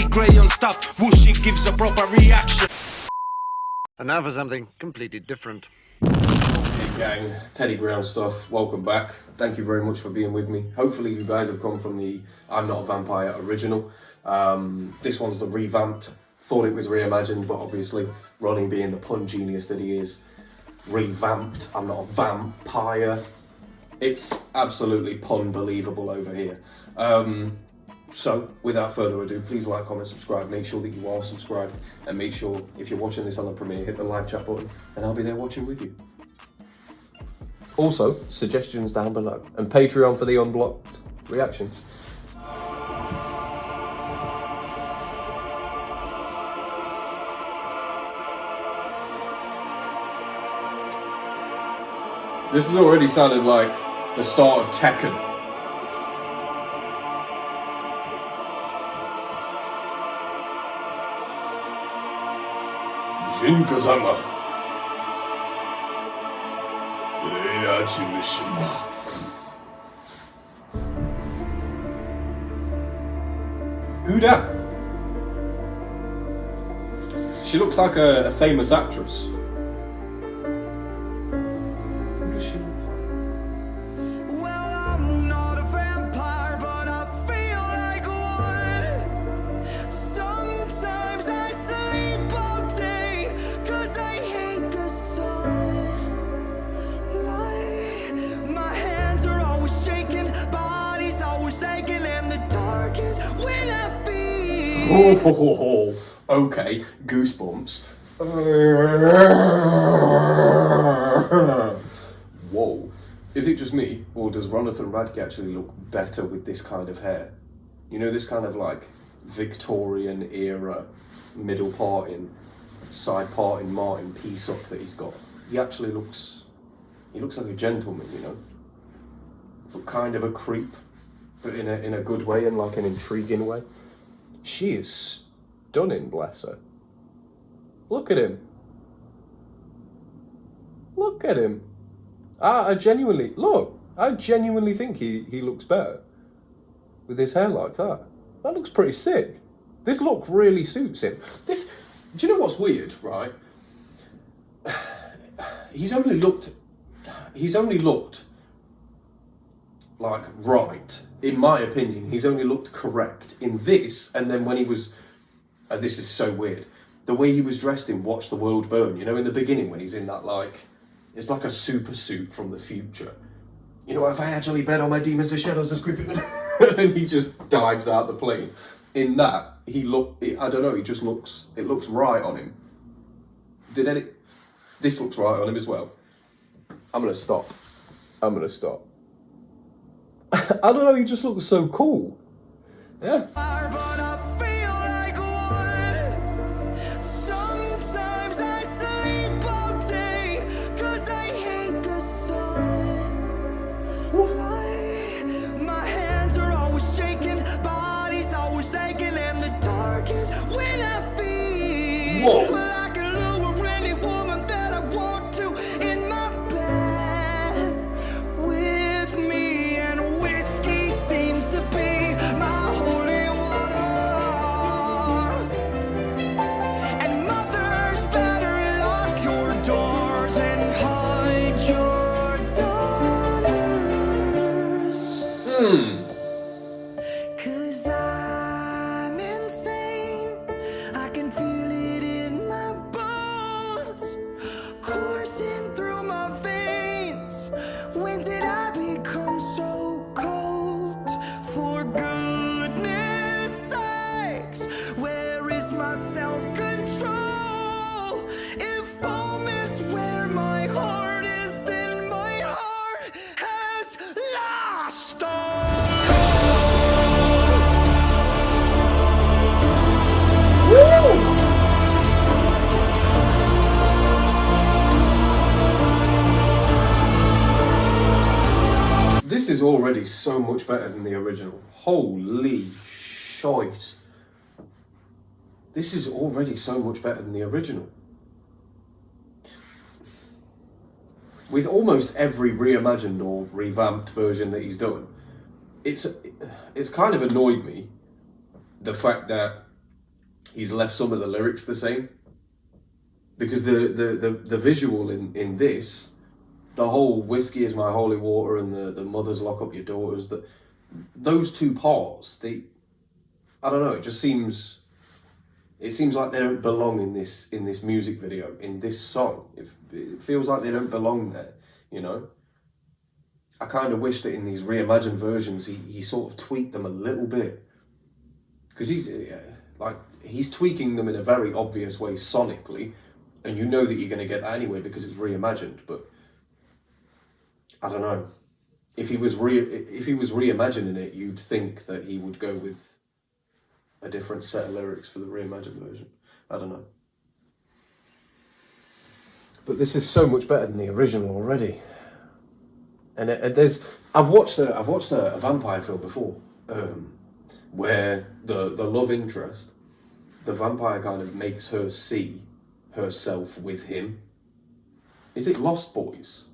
TeddyGrey on stuff. Whooshy gives a proper reaction. And now for something completely different. Hey gang, TeddyGrey on stuff. Welcome back. Thank you very much for being with me. Hopefully you guys have come from the I'm Not a Vampire original. This one's the Revamped. Thought it was reimagined, but obviously Ronnie, being the pun genius that he is, revamped. I'm not a vampire. It's absolutely pun believable over here. So, without further ado, please like, comment, subscribe. Make sure that you are subscribed, and make sure, if you're watching this on the premiere, hit the live chat button, and I'll be there watching with you. Also, suggestions down below, and Patreon for the unblocked reactions. This has already sounded like the start of Tekken. Shin-kazama. Who dat? She looks like a famous actress. Who does she look like? Well, I'm not a vampire, but I feel like one. Sometimes I sleep all day, 'cause I hate the sun. My hands are always shaking, body's always aching, and the dark is when I feel. Oh, okay, goosebumps. Whoa. Is it just me, or does Ronathan Radke actually look better with this kind of hair? You know, this kind of like Victorian era, middle parting, side parting Martin piece up that he's got. He actually looks, he looks like a gentleman, you know? But kind of a creep, but in a good way and like an intriguing way. She is stunning, bless her. Look at him. Look at him. I genuinely think he looks better with his hair like that. That looks pretty sick. This look really suits him. Do you know what's weird, right? He's only looked like right, in my opinion. He's only looked correct in this, and then when he was, this is so weird, the way he was dressed in Watch the World Burn, you know, in the beginning when he's in that, like, it's like a super suit from the future. You know, if I actually bet on my demons, the shadows are creeping, and he just dives out the plane. In that, I don't know, it looks right on him. This looks right on him as well. I'm gonna stop. I don't know, he just looks so cool. Yeah. But I feel like one. Sometimes I sleep all day, 'cause I hate the sun. My hands are always shaking, body's always aching, and the dark is when I feel. Whoa. Like a lure any woman that I want to in my bed with me, and whiskey seems to be my holy water. And mothers better lock your doors and hide your daughters. 'Cause I'm insane, I can feel it in my bones, coursing through my veins. When did I become so cold? For goodness sakes, where is my self-control? If home is where my heart is, then my heart has lost all This is already so much better than the original. Holy shite. This is already so much better than the original. With almost every reimagined or revamped version that he's done, it's kind of annoyed me, the fact that he's left some of the lyrics the same. Because the visual in this, the whole whiskey is my holy water and the mothers lock up your daughters, those two parts, I don't know, it seems like they don't belong in this music video, in this song. It feels like they don't belong there, you know? I kind of wish that in these reimagined versions, he sort of tweaked them a little bit. Because he's tweaking them in a very obvious way sonically, and you know that you're going to get that anyway because it's reimagined. But I don't know. If he was reimagining it, you'd think that he would go with a different set of lyrics for the reimagined version. I don't know. But this is so much better than the original already. And I've watched a vampire film before, where the love interest, the vampire kind of makes her see herself with him. Is it Lost Boys?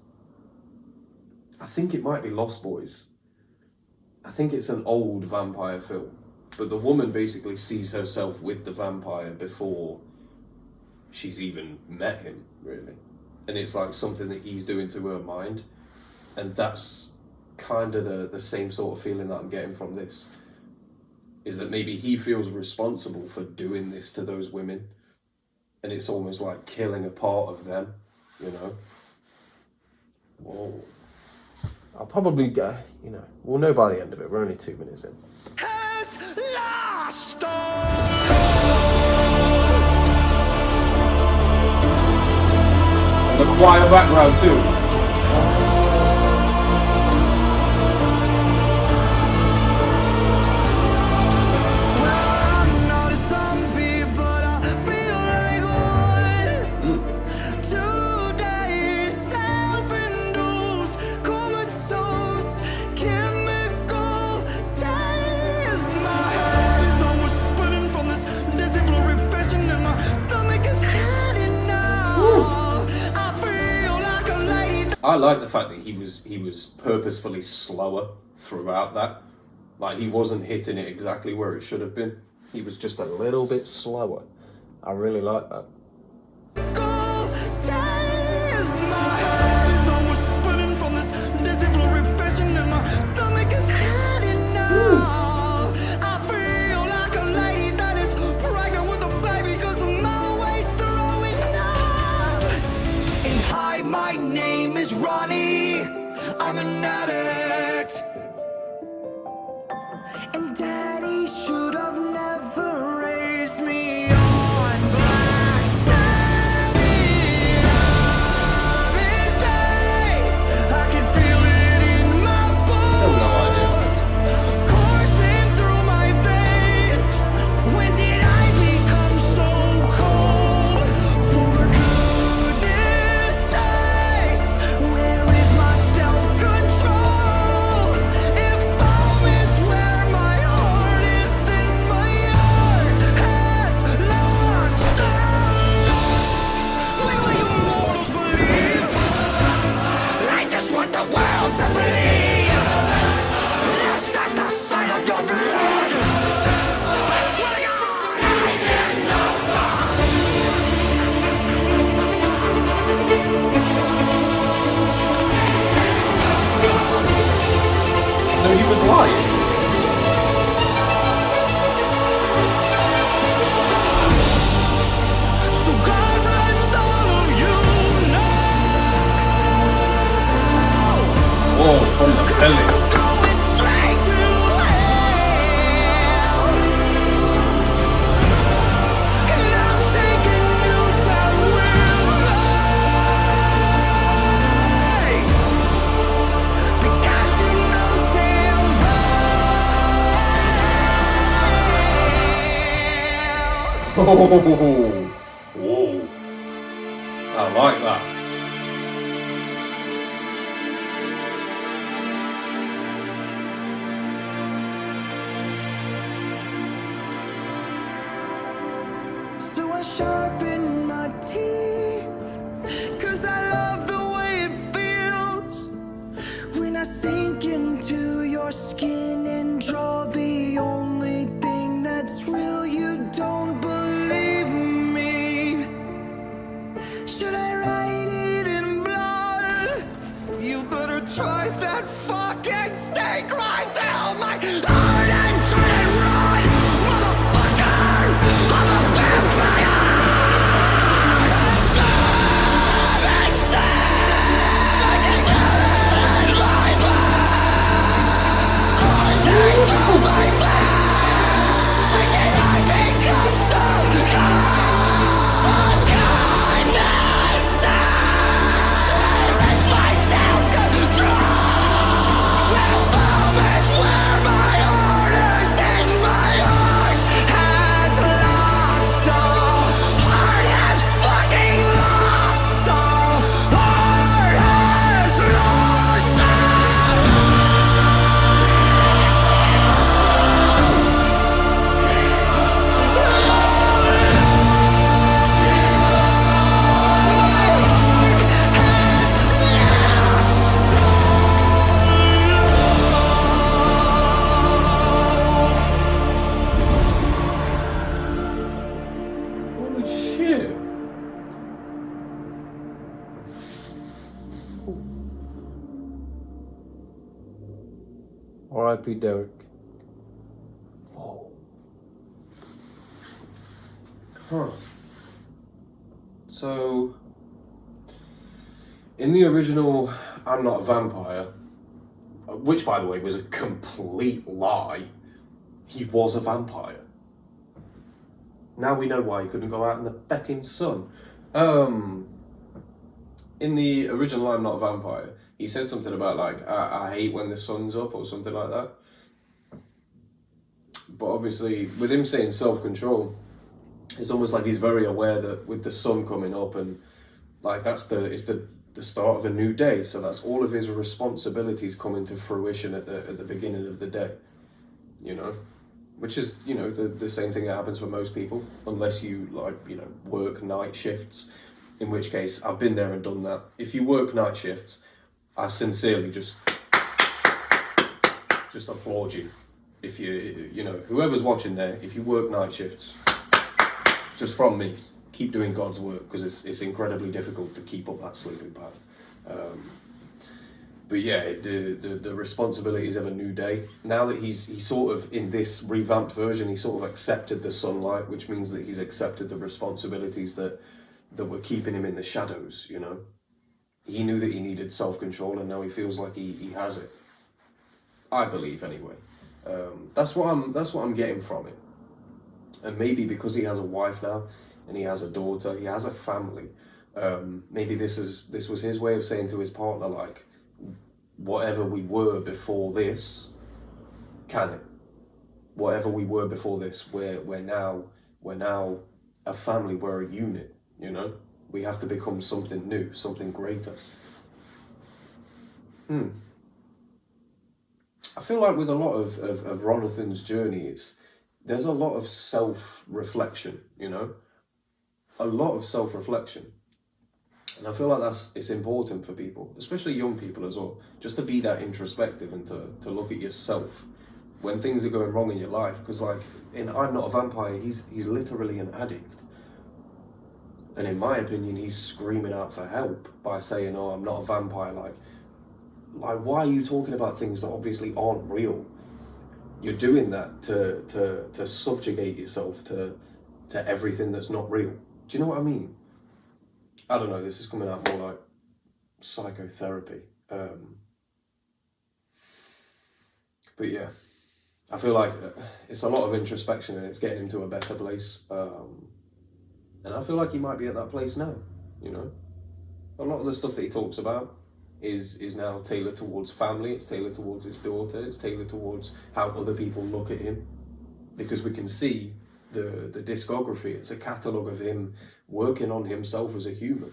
I think it might be Lost Boys. I think it's an old vampire film, but the woman basically sees herself with the vampire before she's even met him, really. And it's like something that he's doing to her mind. And that's kind of the same sort of feeling that I'm getting from this. Is that maybe he feels responsible for doing this to those women. And it's almost like killing a part of them, you know. Whoa. I'll probably, we'll know by the end of it. We're only 2 minutes in. Has lost And the choir background too. I like the fact that he was purposefully slower throughout that. Like, he wasn't hitting it exactly where it should have been. He was just a little bit slower. I really like that. My name is Ronnie, I'm an addict. And Daddy should have never raised me on Black Sabbath. I can feel it in my bones, coursing through my veins. When did I become so cold? For goodness sakes, where is my self-control? If home is where my heart is, then my heart has lost all. When will you mortals believe? I just want the world to believe. Lost at the sight of your blood. I swear to God, I didn't know. So he was lying. So God bless all of you now. Whoa, from the belly. You're going straight to hell. And I'm taking you down with me. Because you know damn well. Oh, whoa. I like that. So I sharpen my teeth, 'cause I love the way it feels when I sink into your skin and draw the only thing that's real. You don't believe Happy Derek. Oh. Huh. So, in the original I'm Not a Vampire, which by the way was a complete lie, he was a vampire. Now we know why he couldn't go out in the fecking sun. In the original I'm Not a Vampire, he said something about like, I hate when the sun's up or something like that. But obviously, with him saying self-control, it's almost like he's very aware that with the sun coming up and like it's the start of a new day. So that's all of his responsibilities coming to fruition at the beginning of the day, you know, which is, you know, the same thing that happens for most people, unless you like, you know, work night shifts, in which case I've been there and done that. If you work night shifts, I sincerely just applaud you. If you know, whoever's watching there, if you work night shifts, just from me, keep doing God's work, because it's incredibly difficult to keep up that sleeping pattern. But yeah, the responsibilities of a new day. Now that he's sort of, in this revamped version, he sort of accepted the sunlight, which means that he's accepted the responsibilities that were keeping him in the shadows, you know. He knew that he needed self-control, and now he feels like he has it. I believe, anyway. That's what I'm getting from it. And maybe because he has a wife now, and he has a daughter, he has a family, maybe this was his way of saying to his partner, like, whatever we were before this, can it? Whatever we were before this, we're now a family, we're a unit, you know? We have to become something new, something greater. I feel like with a lot of Ronathan's journey, there's a lot of self-reflection, you know? A lot of self-reflection. And I feel like it's important for people, especially young people as well, just to be that introspective and to look at yourself when things are going wrong in your life. Because like, in I'm Not a Vampire, he's literally an addict. And in my opinion, he's screaming out for help by saying, oh, I'm not a vampire. Like, why are you talking about things that obviously aren't real? You're doing that to subjugate yourself to everything that's not real. Do you know what I mean? I don't know, this is coming out more like psychotherapy. But yeah, I feel like it's a lot of introspection and it's getting him to a better place. And I feel like he might be at that place now, you know? A lot of the stuff that he talks about is now tailored towards family, it's tailored towards his daughter, it's tailored towards how other people look at him. Because we can see the discography, it's a catalogue of him working on himself as a human.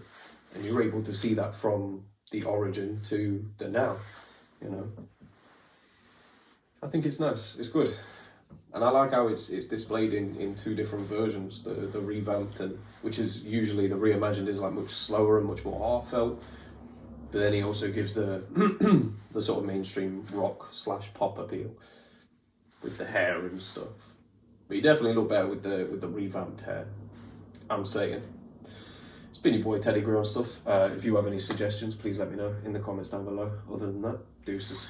And you're able to see that from the origin to the now, you know? I think it's nice, it's good. And I like how it's displayed in two different versions, the revamped, and which is usually the reimagined is like much slower and much more heartfelt. But then he also gives the the sort of mainstream rock / pop appeal with the hair and stuff. But you definitely look better with the revamped hair, I'm saying. It's been your boy TeddyGrey on stuff. If you have any suggestions, please let me know in the comments down below. Other than that, deuces.